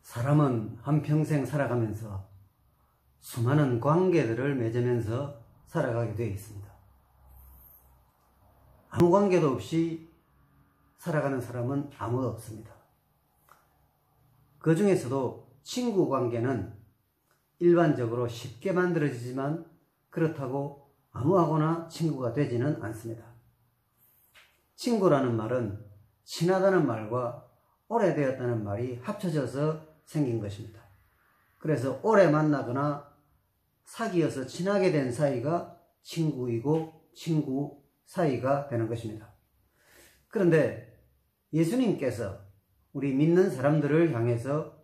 사람은 한평생 살아가면서 수많은 관계들을 맺으면서 살아가게 되어 있습니다. 아무 관계도 없이 살아가는 사람은 아무도 없습니다. 그 중에서도 친구 관계는 일반적으로 쉽게 만들어지지만 그렇다고 아무하고나 친구가 되지는 않습니다. 친구라는 말은 친하다는 말과 오래되었다는 말이 합쳐져서 생긴 것입니다. 그래서 오래 만나거나 사귀어서 친하게 된 사이가 친구이고 친구 사이가 되는 것입니다. 그런데 예수님께서 우리 믿는 사람들을 향해서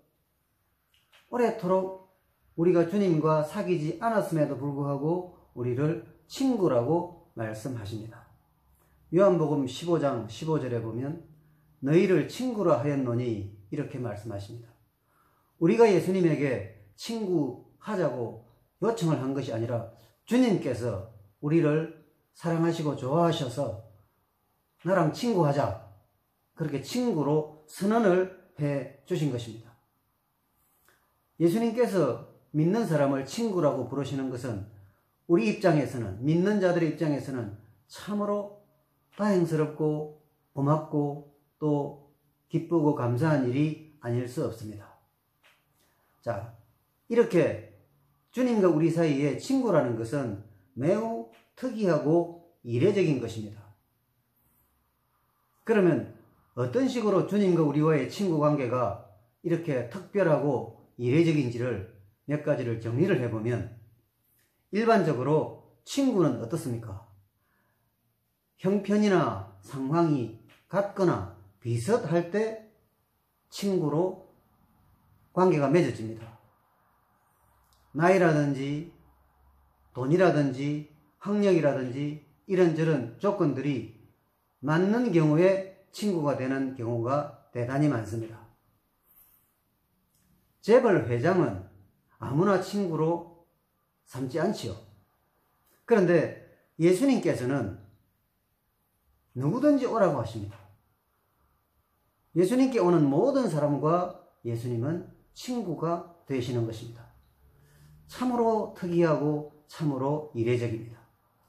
오래도록 우리가 주님과 사귀지 않았음에도 불구하고 우리를 친구라고 말씀하십니다. 요한복음 15장 15절에 보면 너희를 친구라 하였노니 이렇게 말씀하십니다. 우리가 예수님에게 친구하자고 요청을 한 것이 아니라 주님께서 우리를 사랑하시고 좋아하셔서 나랑 친구하자, 그렇게 친구로 선언을 해 주신 것입니다. 예수님께서 믿는 사람을 친구라고 부르시는 것은 우리 입장에서는, 믿는 자들의 입장에서는 참으로 다행스럽고 고맙고 또 기쁘고 감사한 일이 아닐 수 없습니다. 자, 이렇게 주님과 우리 사이에 친구라는 것은 매우 특이하고 이례적인 것입니다. 그러면 어떤 식으로 주님과 우리와의 친구 관계가 이렇게 특별하고 이례적인지를 몇 가지를 정리를 해보면, 일반적으로 친구는 어떻습니까? 형편이나 상황이 같거나 비슷할 때 친구로 관계가 맺어집니다. 나이라든지 돈이라든지 학력이라든지 이런저런 조건들이 맞는 경우에 친구가 되는 경우가 대단히 많습니다. 재벌 회장은 아무나 친구로 삼지 않지요. 그런데 예수님께서는 누구든지 오라고 하십니다. 예수님께 오는 모든 사람과 예수님은 친구가 되시는 것입니다. 참으로 특이하고 참으로 이례적입니다.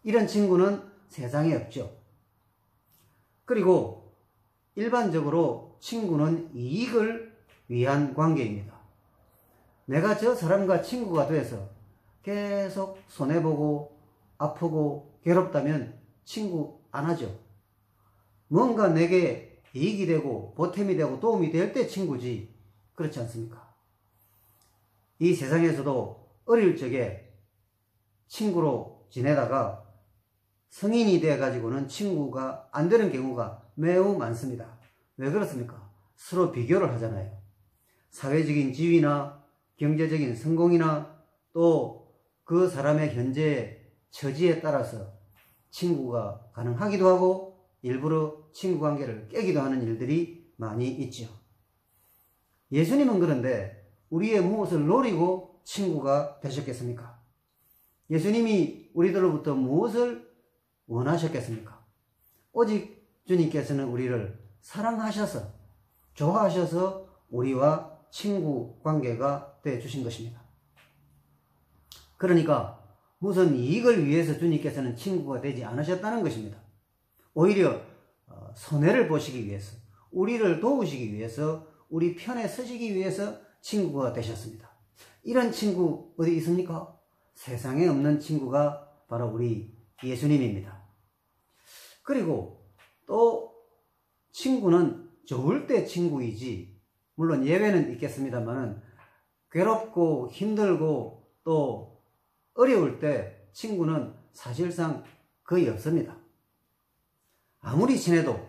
이런 친구는 세상에 없죠. 그리고 일반적으로 친구는 이익을 위한 관계입니다. 내가 저 사람과 친구가 돼서 계속 손해보고 아프고 괴롭다면 친구 안 하죠. 뭔가 내게 이익이 되고 보탬이 되고 도움이 될 때 친구지, 그렇지 않습니까? 이 세상에서도 어릴 적에 친구로 지내다가 성인이 되어가지고는 친구가 안 되는 경우가 매우 많습니다. 왜 그렇습니까? 서로 비교를 하잖아요. 사회적인 지위나 경제적인 성공이나 또 그 사람의 현재 처지에 따라서 친구가 가능하기도 하고 일부러 친구 관계를 깨기도 하는 일들이 많이 있죠. 예수님은 그런데 우리의 무엇을 노리고 친구가 되셨겠습니까? 예수님이 우리들로부터 무엇을 원하셨겠습니까? 오직 주님께서는 우리를 사랑하셔서, 좋아하셔서 우리와 친구 관계가 되어 주신 것입니다. 그러니까 무슨 이익을 위해서 주님께서는 친구가 되지 않으셨다는 것입니다. 오히려 손해를 보시기 위해서, 우리를 도우시기 위해서, 우리 편에 서시기 위해서 친구가 되셨습니다. 이런 친구 어디 있습니까? 세상에 없는 친구가 바로 우리 예수님입니다. 그리고 또 친구는 좋을 때 친구이지, 물론 예외는 있겠습니다만 괴롭고 힘들고 또 어려울 때 친구는 사실상 거의 없습니다. 아무리 친해도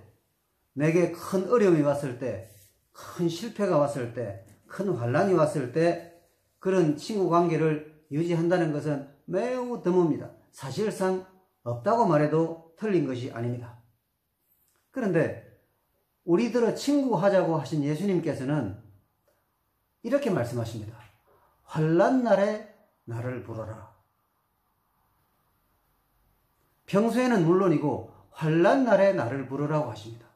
내게 큰 어려움이 왔을 때, 큰 실패가 왔을 때, 큰 환난이 왔을 때 그런 친구 관계를 유지한다는 것은 매우 드뭅니다. 사실상 없다고 말해도 틀린 것이 아닙니다. 그런데 우리들을 친구하자고 하신 예수님께서는 이렇게 말씀하십니다. 환난 날에 나를 부르라. 평소에는 물론이고 환난 날에 나를 부르라고 하십니다.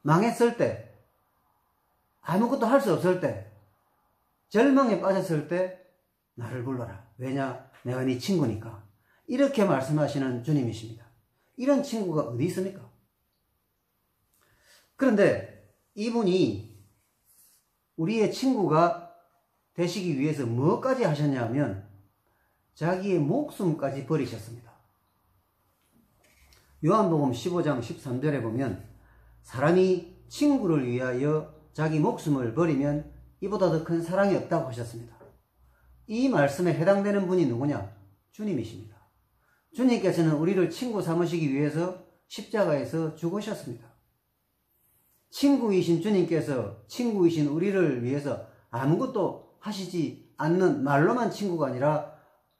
망했을 때, 아무것도 할 수 없을 때, 절망에 빠졌을 때 나를 불러라. 왜냐? 내가 네 친구니까. 이렇게 말씀하시는 주님이십니다. 이런 친구가 어디 있습니까? 그런데 이분이 우리의 친구가 되시기 위해서 뭐까지 하셨냐면 자기의 목숨까지 버리셨습니다. 요한복음 15장 13절에 보면 사람이 친구를 위하여 자기 목숨을 버리면 이보다 더 큰 사랑이 없다고 하셨습니다. 이 말씀에 해당되는 분이 누구냐? 주님이십니다. 주님께서는 우리를 친구 삼으시기 위해서 십자가에서 죽으셨습니다. 친구이신 주님께서 친구이신 우리를 위해서 아무것도 하시지 않는 말로만 친구가 아니라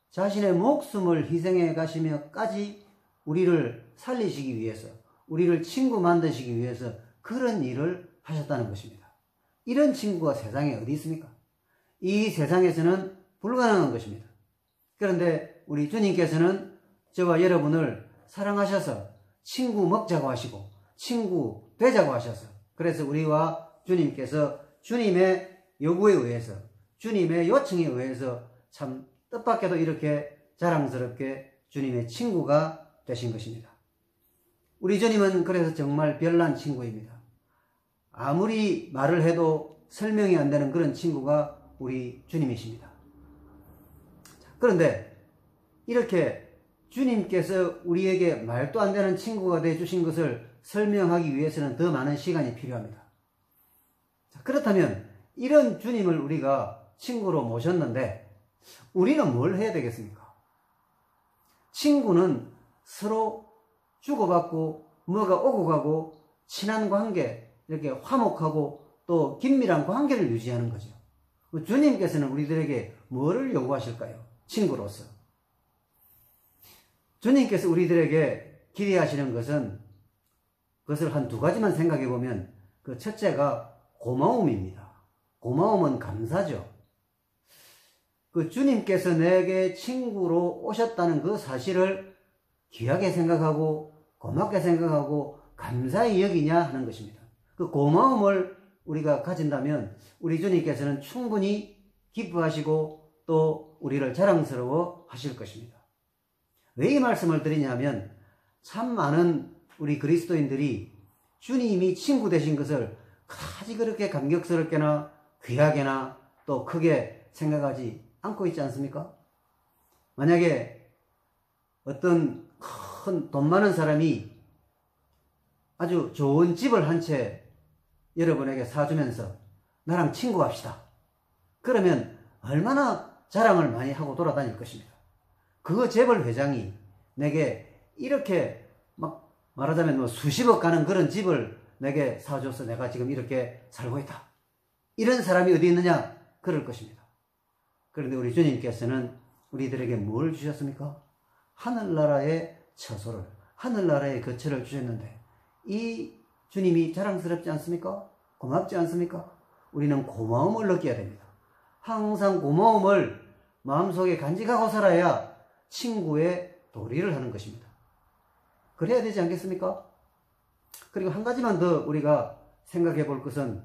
자신의 목숨을 희생해 가시며까지 우리를 살리시기 위해서, 우리를 친구 만드시기 위해서 그런 일을 하셨다는 것입니다. 이런 친구가 세상에 어디 있습니까? 이 세상에서는 불가능한 것입니다. 그런데 우리 주님께서는 저와 여러분을 사랑하셔서 친구 먹자고 하시고 친구 되자고 하셔서, 그래서 우리와 주님께서 주님의 요구에 의해서, 주님의 요청에 의해서 참 뜻밖에도 이렇게 자랑스럽게 주님의 친구가 되신 것입니다. 우리 주님은 그래서 정말 별난 친구입니다. 아무리 말을 해도 설명이 안 되는 그런 친구가 우리 주님이십니다. 그런데 이렇게 주님께서 우리에게 말도 안 되는 친구가 되어 주신 것을 설명하기 위해서는 더 많은 시간이 필요합니다. 그렇다면 이런 주님을 우리가 친구로 모셨는데 우리는 뭘 해야 되겠습니까? 친구는 서로 주고받고 뭐가 오고 가고 친한 관계, 이렇게 화목하고 또 긴밀한 관계를 유지하는 거죠. 주님께서는 우리들에게 뭐를 요구하실까요? 친구로서. 주님께서 우리들에게 기대하시는 것은, 그것을 한 두 가지만 생각해 보면, 그 첫째가 고마움입니다. 고마움은 감사죠. 그 주님께서 내게 친구로 오셨다는 그 사실을 귀하게 생각하고 고맙게 생각하고 감사히 여기냐 하는 것입니다. 그 고마움을 우리가 가진다면 우리 주님께서는 충분히 기뻐하시고 또 우리를 자랑스러워 하실 것입니다. 왜 이 말씀을 드리냐면 참 많은 우리 그리스도인들이 주님이 친구 되신 것을 그다지 그렇게 감격스럽게나 귀하게나 또 크게 생각하지 않고 있지 않습니까? 만약에 어떤 큰 돈 많은 사람이 아주 좋은 집을 한 채 여러분에게 사주면서 나랑 친구합시다. 그러면 얼마나 자랑을 많이 하고 돌아다닐 것입니다. 그 재벌 회장이 내게 이렇게 막 말하자면 뭐 수십억 가는 그런 집을 내게 사줘서 내가 지금 이렇게 살고 있다. 이런 사람이 어디 있느냐? 그럴 것입니다. 그런데 우리 주님께서는 우리들에게 뭘 주셨습니까? 하늘나라의 처소를, 하늘나라의 거처를 주셨는데 이 주님이 자랑스럽지 않습니까? 고맙지 않습니까? 우리는 고마움을 느껴야 됩니다. 항상 고마움을 마음속에 간직하고 살아야 친구의 도리를 하는 것입니다. 그래야 되지 않겠습니까? 그리고 한 가지만 더 우리가 생각해 볼 것은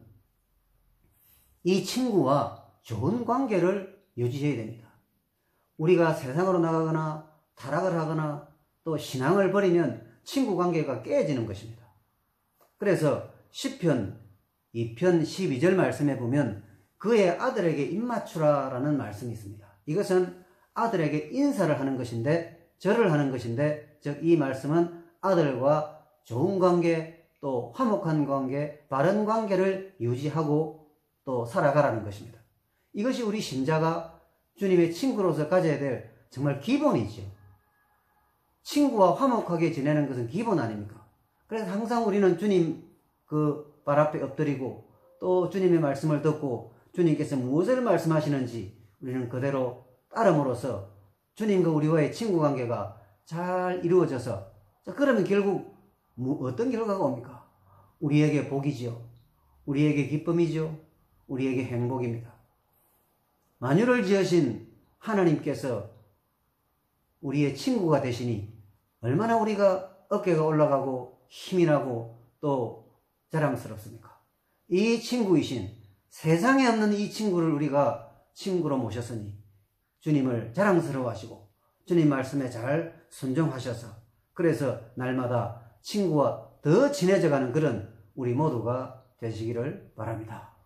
이 친구와 좋은 관계를 유지해야 됩니다. 우리가 세상으로 나가거나 타락을 하거나 또 신앙을 버리면 친구 관계가 깨지는 것입니다. 그래서 시편 2편 12절 말씀에 보면 그의 아들에게 입맞추라라는 말씀이 있습니다. 이것은 아들에게 인사를 하는 것인데, 절을 하는 것인데, 즉 이 말씀은 아들과 좋은 관계, 또 화목한 관계, 바른 관계를 유지하고 또 살아가라는 것입니다. 이것이 우리 신자가 주님의 친구로서 가져야 될 정말 기본이죠. 친구와 화목하게 지내는 것은 기본 아닙니까? 그래서 항상 우리는 주님 그 발 앞에 엎드리고 또 주님의 말씀을 듣고 주님께서 무엇을 말씀하시는지 우리는 그대로 따름으로써 주님과 우리와의 친구 관계가 잘 이루어져서, 자, 그러면 결국 어떤 결과가 옵니까? 우리에게 복이죠. 우리에게 기쁨이죠. 우리에게 행복입니다. 만유를 지으신 하나님께서 우리의 친구가 되시니 얼마나 우리가 어깨가 올라가고 힘이 나고 또 자랑스럽습니까? 이 친구이신 세상에 없는 이 친구를 우리가 친구로 모셨으니 주님을 자랑스러워하시고 주님 말씀에 잘 순종하셔서 그래서 날마다 친구와 더 친해져가는 그런 우리 모두가 되시기를 바랍니다.